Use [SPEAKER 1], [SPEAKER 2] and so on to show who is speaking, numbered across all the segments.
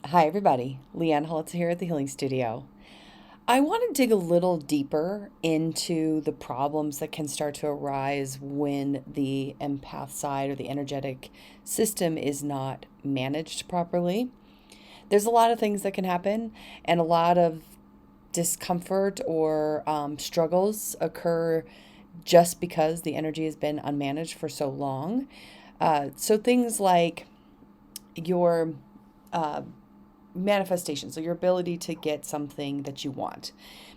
[SPEAKER 1] Hi, everybody. Leanne Holtz here at the Healing Studio. I want to dig a little deeper into the problems that can start to arise when the empath side or the energetic system is not managed properly. There's a lot of things that can happen, and a lot of discomfort or struggles occur just because the energy has been unmanaged for so long. So things like your uh, manifestation, so your ability to get something that you want.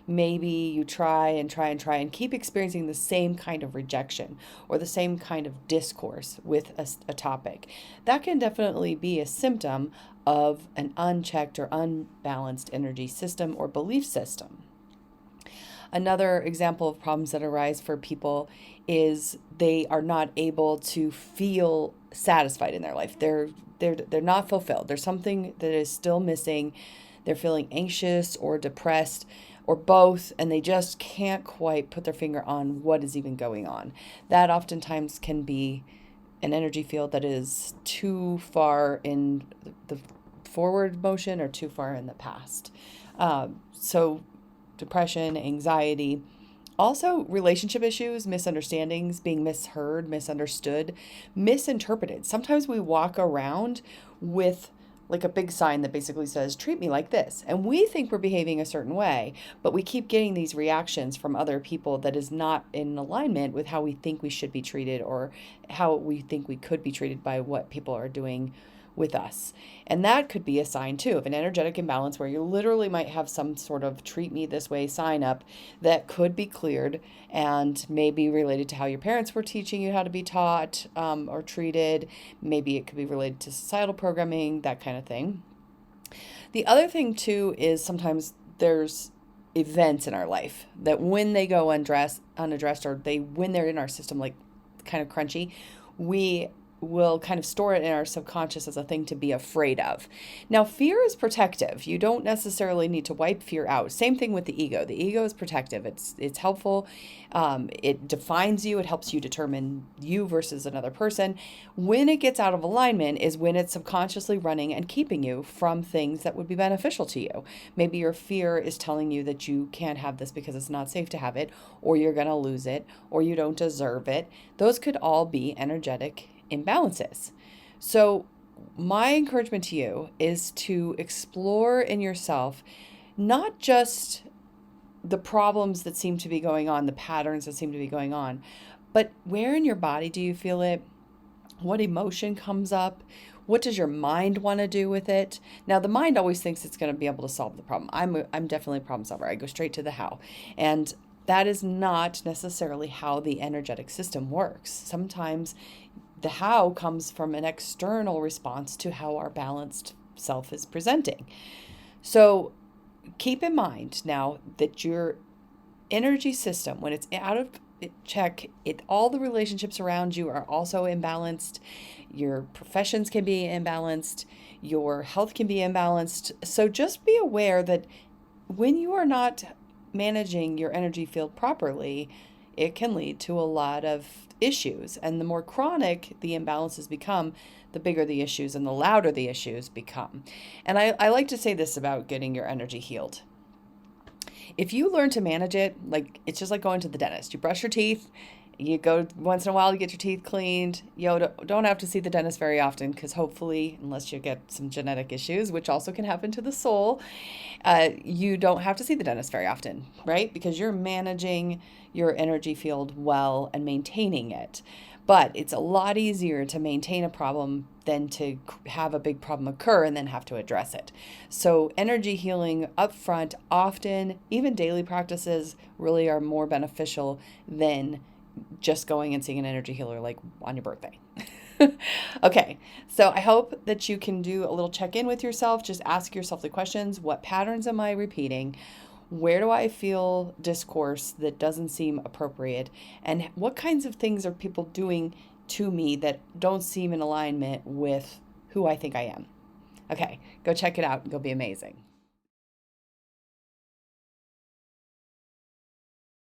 [SPEAKER 1] Maybe you try and try and try and keep experiencing the same kind of rejection or the same kind of discourse with a topic. That can definitely be a symptom of an unchecked or unbalanced energy system or belief system. Another example of problems that arise for people is they are not able to feel satisfied in their life. They're not fulfilled. There's something that is still missing. They're feeling anxious or depressed or both, and they just can't quite put their finger on what is even going on. That oftentimes can be an energy field that is too far in the forward motion or too far in the past. So depression, anxiety, also relationship issues, misunderstandings, being misheard, misunderstood, misinterpreted. Sometimes we walk around with like a big sign that basically says, treat me like this. And we think we're behaving a certain way, but we keep getting these reactions from other people that is not in alignment with how we think we should be treated or how we think we could be treated by what people are doing with us. And that could be a sign too of an energetic imbalance where you literally might have some sort of treat me this way sign up that could be cleared and maybe related to how your parents were teaching you how to be taught or treated. Maybe it could be related to societal programming, that kind of thing. The other thing too is sometimes there's events in our life that when they go unaddressed, or when they're in our system, like kind of crunchy, we will kind of store it in our subconscious as a thing to be afraid of. Now, fear is protective. You don't necessarily need to wipe fear out. Same thing with the ego. The ego is protective. It's helpful. It defines you. It helps you determine you versus another person. When it gets out of alignment is when it's subconsciously running and keeping you from things that would be beneficial to you. Maybe your fear is telling you that you can't have this because it's not safe to have it, or you're going to lose it, or you don't deserve it. Those could all be energetic imbalances. So, my encouragement to you is to explore in yourself not just the problems that seem to be going on, the patterns that seem to be going on, but where in your body do you feel it? What emotion comes up? What does your mind want to do with it? Now, the mind always thinks it's going to be able to solve the problem. I'm definitely a problem solver. I go straight to the how. And that is not necessarily how the energetic system works. Sometimes the how comes from an external response to how our balanced self is presenting. So keep in mind now that your energy system, when it's out of check, all the relationships around you are also imbalanced. Your professions can be imbalanced. Your health can be imbalanced. So just be aware that when you are not managing your energy field properly, it can lead to a lot of issues. And the more chronic the imbalances become, the bigger the issues and the louder the issues become. And I like to say this about getting your energy healed. If you learn to manage it, like it's just like going to the dentist. You brush your teeth, you go once in a while to get your teeth cleaned. You don't have to see the dentist very often because hopefully, unless you get some genetic issues, which also can happen to the soul, you don't have to see the dentist very often, right? Because you're managing your energy field well and maintaining it. But it's a lot easier to maintain a problem than to have a big problem occur and then have to address it. So energy healing up front, often, even daily practices really are more beneficial than just going and seeing an energy healer like on your birthday. Okay, so I hope that you can do a little check in with yourself. Just ask yourself the questions: what patterns am I repeating? Where do I feel discourse that doesn't seem appropriate? And what kinds of things are people doing to me that don't seem in alignment with who I think I am? Okay, go check it out and go be amazing.